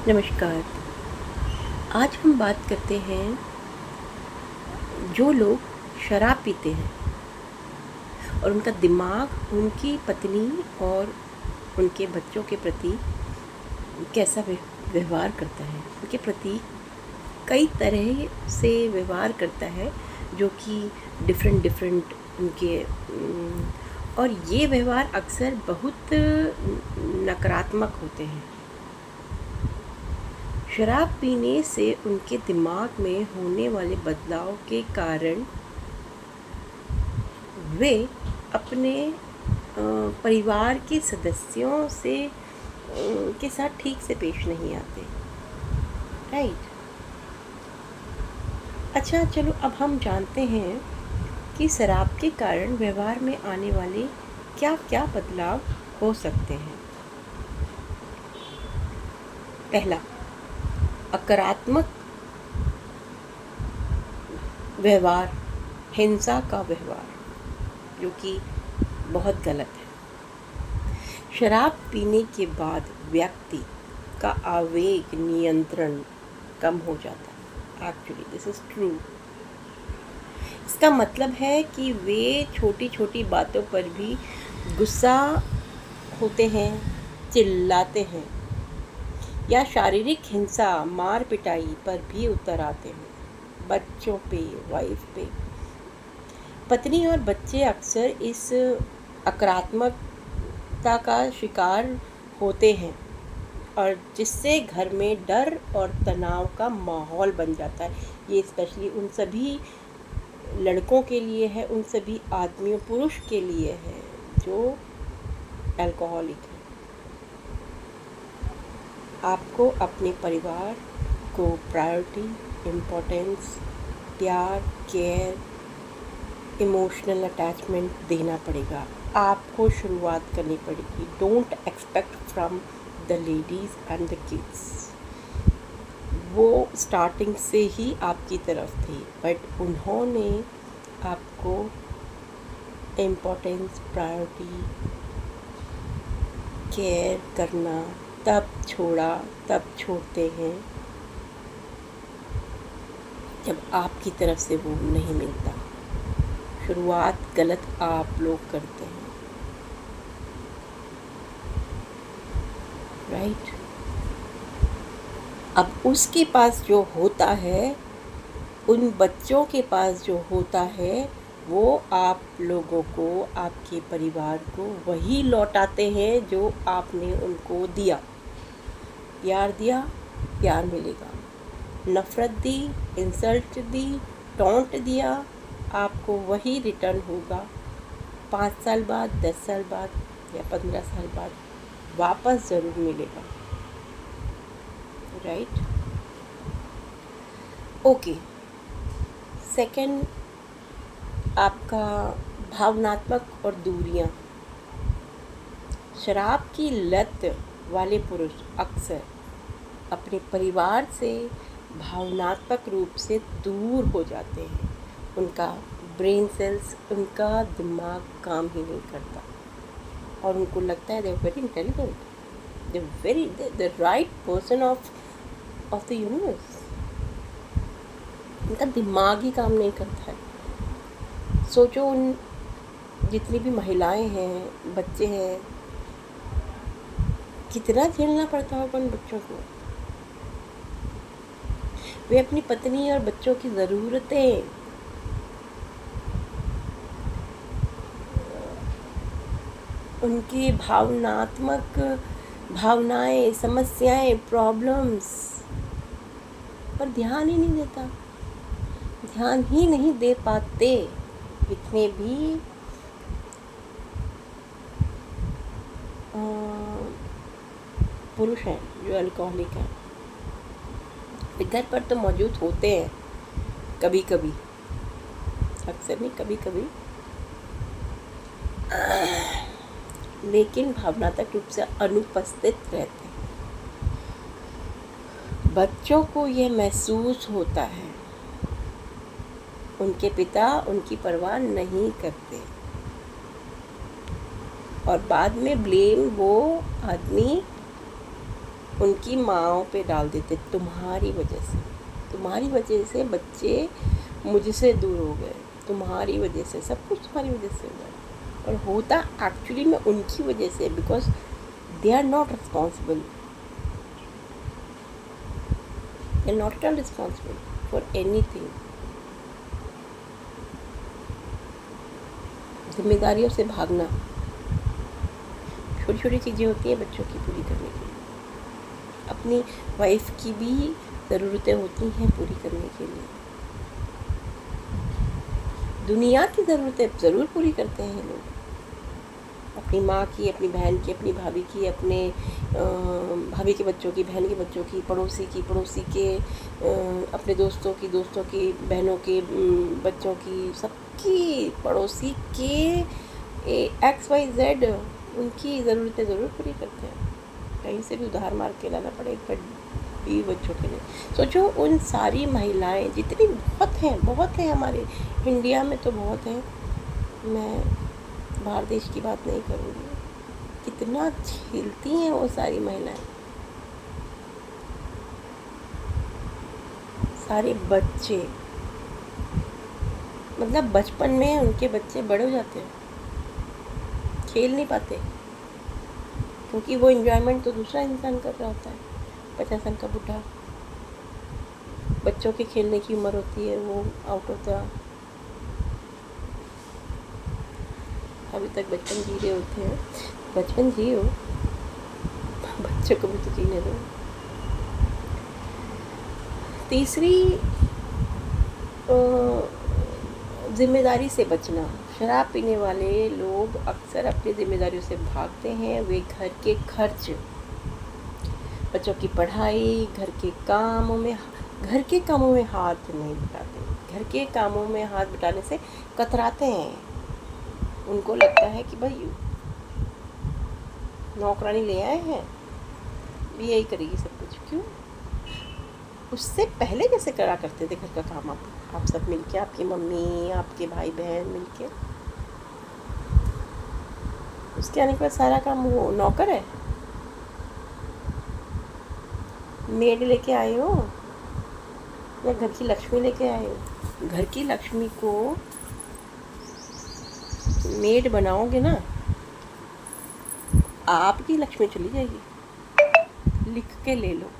नमस्कार। आज हम बात करते हैं जो लोग शराब पीते हैं और उनका दिमाग उनकी पत्नी और उनके बच्चों के प्रति कैसा व्यवहार करता है। उनके प्रति कई तरह से व्यवहार करता है जो कि डिफरेंट डिफरेंट उनके और ये व्यवहार अक्सर बहुत नकारात्मक होते हैं। शराब पीने से उनके दिमाग में होने वाले बदलाव के कारण वे अपने परिवार के सदस्यों से के साथ ठीक से पेश नहीं आते। राइट। अच्छा, चलो अब हम जानते हैं कि शराब के कारण व्यवहार में आने वाले क्या क्या बदलाव हो सकते हैं। पहला, अकारात्मक व्यवहार, हिंसा का व्यवहार, जो कि बहुत गलत है। शराब पीने के बाद व्यक्ति का आवेग नियंत्रण कम हो जाता है। Actually this is true. इसका मतलब है कि वे छोटी छोटी बातों पर भी गुस्सा होते हैं, चिल्लाते हैं या शारीरिक हिंसा, मार पिटाई पर भी उतर आते हैं। बच्चों पे, वाइफ पे, पत्नी और बच्चे अक्सर इस आक्रामकता का शिकार होते हैं और जिससे घर में डर और तनाव का माहौल बन जाता है। ये स्पेशली उन सभी लड़कों के लिए है, उन सभी आदमियों, पुरुष के लिए है जो अल्कोहलिक है। आपको अपने परिवार को प्रायोरिटी, इम्पोर्टेंस, प्यार, केयर, इमोशनल अटैचमेंट देना पड़ेगा। आपको शुरुआत करनी पड़ेगी। Don't expect from the ladies and the kids. वो स्टार्टिंग से ही आपकी तरफ थी, बट उन्होंने आपको इम्पोर्टेंस, प्रायोरिटी, केयर करना तब छोड़ा, तब छोड़ते हैं जब आपकी तरफ से वो नहीं मिलता। शुरुआत गलत आप लोग करते हैं। राइट। अब उसके पास जो होता है, उन बच्चों के पास जो होता है, वो आप लोगों को, आपके परिवार को वही लौटाते हैं जो आपने उनको दिया। प्यार दिया, प्यार मिलेगा। नफ़रत दी, इंसल्ट दी, टॉन्ट दिया, आपको वही रिटर्न होगा। 5 साल बाद, 10 साल बाद या 15 साल बाद वापस ज़रूर मिलेगा। राइट। ओके। सेकंड, आपका भावनात्मक और दूरियां। शराब की लत वाले पुरुष अक्सर अपने परिवार से भावनात्मक रूप से दूर हो जाते हैं। उनका ब्रेन सेल्स, उनका दिमाग काम ही नहीं करता और उनको लगता है they are very intelligent, they right person of the universe. उनका दिमाग ही काम नहीं करता है। सोचो, उन जितनी भी महिलाएं हैं, बच्चे हैं, कितना झेलना पड़ता होगा उन बच्चों को। वे अपनी पत्नी और बच्चों की ज़रूरतें, उनकी भावनाएं, समस्याएं, प्रॉब्लम्स पर ध्यान ही नहीं देता, ध्यान ही नहीं दे पाते। जितने भी पुरुष हैं जो अल्कोहलिक हैं, घर पर तो मौजूद होते हैं कभी कभी, अक्सर नहीं, कभी कभी, लेकिन भावनात्मक रूप से अनुपस्थित रहते हैं। बच्चों को यह महसूस होता है, उनके पिता उनकी परवाह नहीं करते और बाद में ब्लेम वो आदमी उनकी माँओं पे डाल देते, तुम्हारी वजह से बच्चे मुझसे दूर हो गए, तुम्हारी वजह से सब कुछ तुम्हारी वजह से हुआ है। और होता एक्चुअली में उनकी वजह से, because they are not responsible, they are not at all responsible for anything. जिम्मेदारियों से भागना, छोटी छोटी चीज़ें होती हैं बच्चों की पूरी करने के लिए, अपनी वाइफ की भी ज़रूरतें होती हैं पूरी करने के लिए, दुनिया की ज़रूरतें ज़रूर पूरी करते हैं लोग, अपनी माँ की, अपनी बहन की, अपनी भाभी की, अपने भाभी के बच्चों की, बहन के बच्चों की, पड़ोसी के, अपने दोस्तों की बहनों के बच्चों की, सबकी, पड़ोसी के XYZ उनकी ज़रूरतें ज़रूर पूरी करते हैं। कहीं से भी उधार मार के लाना पड़े एक बीवी बच्चों के लिए। सोचो उन सारी महिलाएं जितनी बहुत हैं हमारे इंडिया में तो बहुत हैं, मैं बाहर देश की बात नहीं करूँगी, कितना झेलती हैं वो सारी महिलाएं। सारे बच्चे, मतलब बचपन में उनके बच्चे बड़े हो जाते हैं, खेल नहीं पाते, क्योंकि वो एंजॉयमेंट तो दूसरा इंसान कर रहा होता है। 50 साल का बूढ़ा, बच्चों के खेलने की उम्र होती है, वो आउट ऑफ द, अभी तक बचपन जी रहे होते हैं। बचपन जियो, बच्चों को भी तो जीने दो। तीसरी, जिम्मेदारी से बचना। शराब पीने वाले लोग अक्सर अपनी जिम्मेदारियों से भागते हैं। वे घर के खर्च, बच्चों की पढ़ाई, घर के कामों में हाथ नहीं बटाते। घर के कामों में हाथ बटाने से कतराते हैं। उनको लगता है कि भाई नौकरानी ले आए हैं, यही करेगी सब कुछ। क्यों? उससे पहले कैसे करा करते थे घर का काम आप सब मिलके, आपकी मम्मी, आपके भाई बहन मिलके। उसके आने के बाद सारा काम वो नौकर है, मेड लेके आए हो या घर की लक्ष्मी लेके आए हो? घर की लक्ष्मी को मेड बनाओगे ना, आपकी लक्ष्मी चली जाएगी। लिख के ले लो,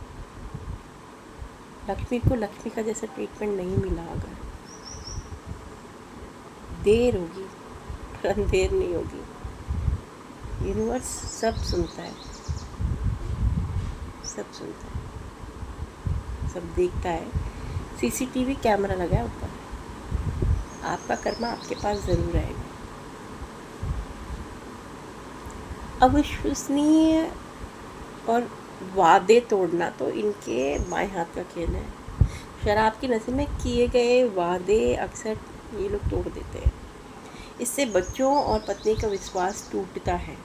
लक्ष्मी को लक्ष्मी का जैसा ट्रीटमेंट नहीं मिला अगर, देर होगी पर अंधेर नहीं होगी। यूनिवर्स सब सुनता है, सब देखता है। CCTV कैमरा लगा है ऊपर, आपका कर्मा आपके पास ज़रूर आएगा। अविश्वसनीय और वादे तोड़ना तो इनके बाएं हाथ का खेल है। शराब की नशे में किए गए वादे अक्सर ये लोग तोड़ देते हैं। इससे बच्चों और पत्नी का विश्वास टूटता है।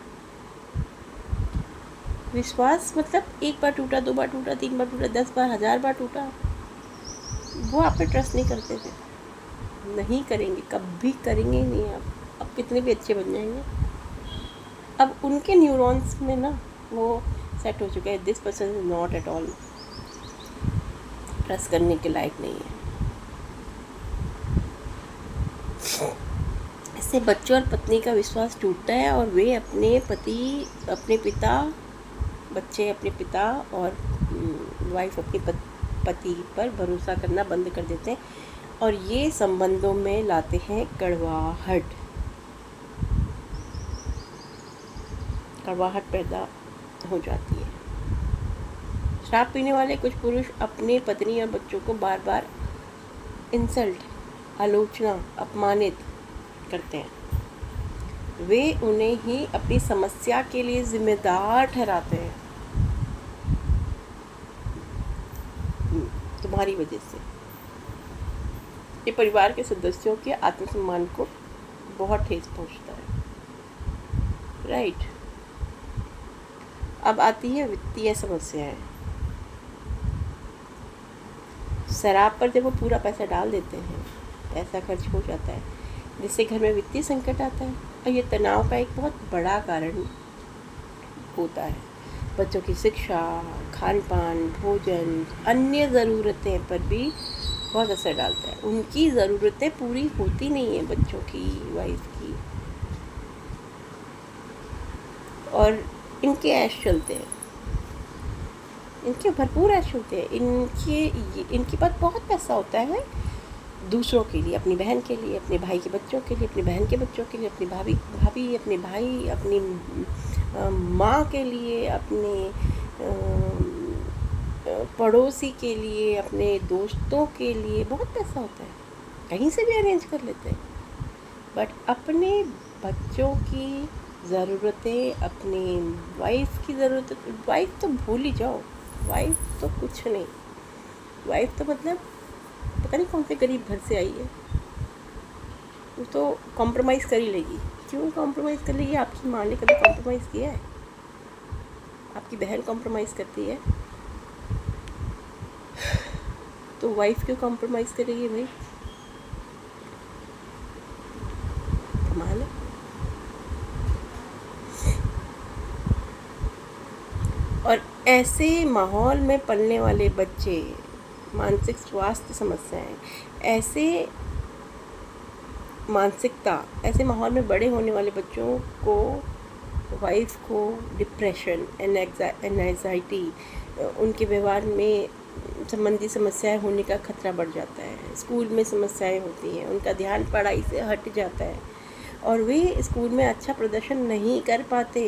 विश्वास मतलब एक बार टूटा, 2 बार टूटा, 3 बार टूटा, 10 बार, 1000 बार टूटा, वो आप पे ट्रस्ट नहीं करते थे, नहीं करेंगे, कभी करेंगे ही नहीं। आप कितने भी अच्छे बन जाएंगे, अब उनके न्यूरॉन्स में ना वो सेट हो चुका है, this person is not at all trust करने के लायक नहीं है। इससे बच्चों और पत्नी का विश्वास टूटता है और वे अपने पिता और वाइफ अपने पति पर भरोसा करना बंद कर देते हैं और ये संबंधों में लाते हैं कड़वाहट पैदा हो जाती है। शराब पीने वाले कुछ पुरुष अपने पत्नी और बच्चों को बार बार इंसल्ट, आलोचना, अपमानित करते हैं। वे उन्हें ही अपनी समस्या के लिए जिम्मेदार ठहराते हैं, तुम्हारी वजह से। ये परिवार के सदस्यों के आत्मसम्मान को बहुत ठेस पहुंचता है। राइट। अब आती है वित्तीय समस्याएं। शराब पर जब वो पूरा पैसा डाल देते हैं, पैसा खर्च हो जाता है, जिससे घर में वित्तीय संकट आता है और ये तनाव का एक बहुत बड़ा कारण होता है। बच्चों की शिक्षा, खान पान, भोजन, अन्य ज़रूरतें पर भी बहुत असर डालता है। उनकी ज़रूरतें पूरी होती नहीं हैं बच्चों की, वाइफ की, और इनके ऐश चलते हैं, इनके भरपूर ऐश होते हैं। इनके पास बहुत पैसा होता है दूसरों के लिए, अपनी बहन के लिए, अपने भाई के बच्चों के लिए, अपनी बहन के बच्चों के लिए, अपनी भाभी, अपने भाई, अपनी माँ के लिए, अपने पड़ोसी के लिए, अपने दोस्तों के लिए बहुत पैसा होता है, कहीं से भी अरेंज कर लेते हैं। बट अपने बच्चों की ज़रूरतें, अपनी वाइफ की ज़रूरत, वाइफ तो भूल ही जाओ, वाइफ तो कुछ नहीं। वाइफ तो मतलब पता नहीं कौन से गरीब घर से आई है, वो तो कॉम्प्रोमाइज़ कर ही लेगी। क्यों कॉम्प्रोमाइज़ कर लेगी? आपकी माँ ने कभी कॉम्प्रोमाइज़ किया है? आपकी बहन कॉम्प्रोमाइज़ करती है तो वाइफ क्यों कॉम्प्रोमाइज़ करेगी भाई? कमाल है। और ऐसे माहौल में पलने वाले बच्चे, मानसिक स्वास्थ्य समस्याएं, ऐसे मानसिकता, ऐसे माहौल में बड़े होने वाले बच्चों को, वाइफ को डिप्रेशन, एंजाइटी, उनके व्यवहार में संबंधी समस्याएं होने का खतरा बढ़ जाता है। स्कूल में समस्याएं होती हैं, उनका ध्यान पढ़ाई से हट जाता है और वे स्कूल में अच्छा प्रदर्शन नहीं कर पाते।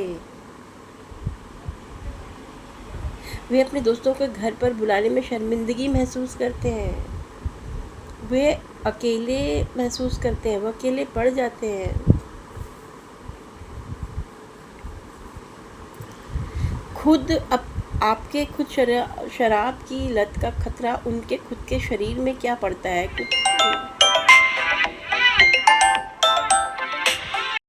वे अपने दोस्तों को घर पर बुलाने में शर्मिंदगी महसूस करते हैं, वे अकेले महसूस करते हैं, वो अकेले पड़ जाते हैं। आपके खुद शराब की लत का खतरा उनके खुद के शरीर में क्या पड़ता है,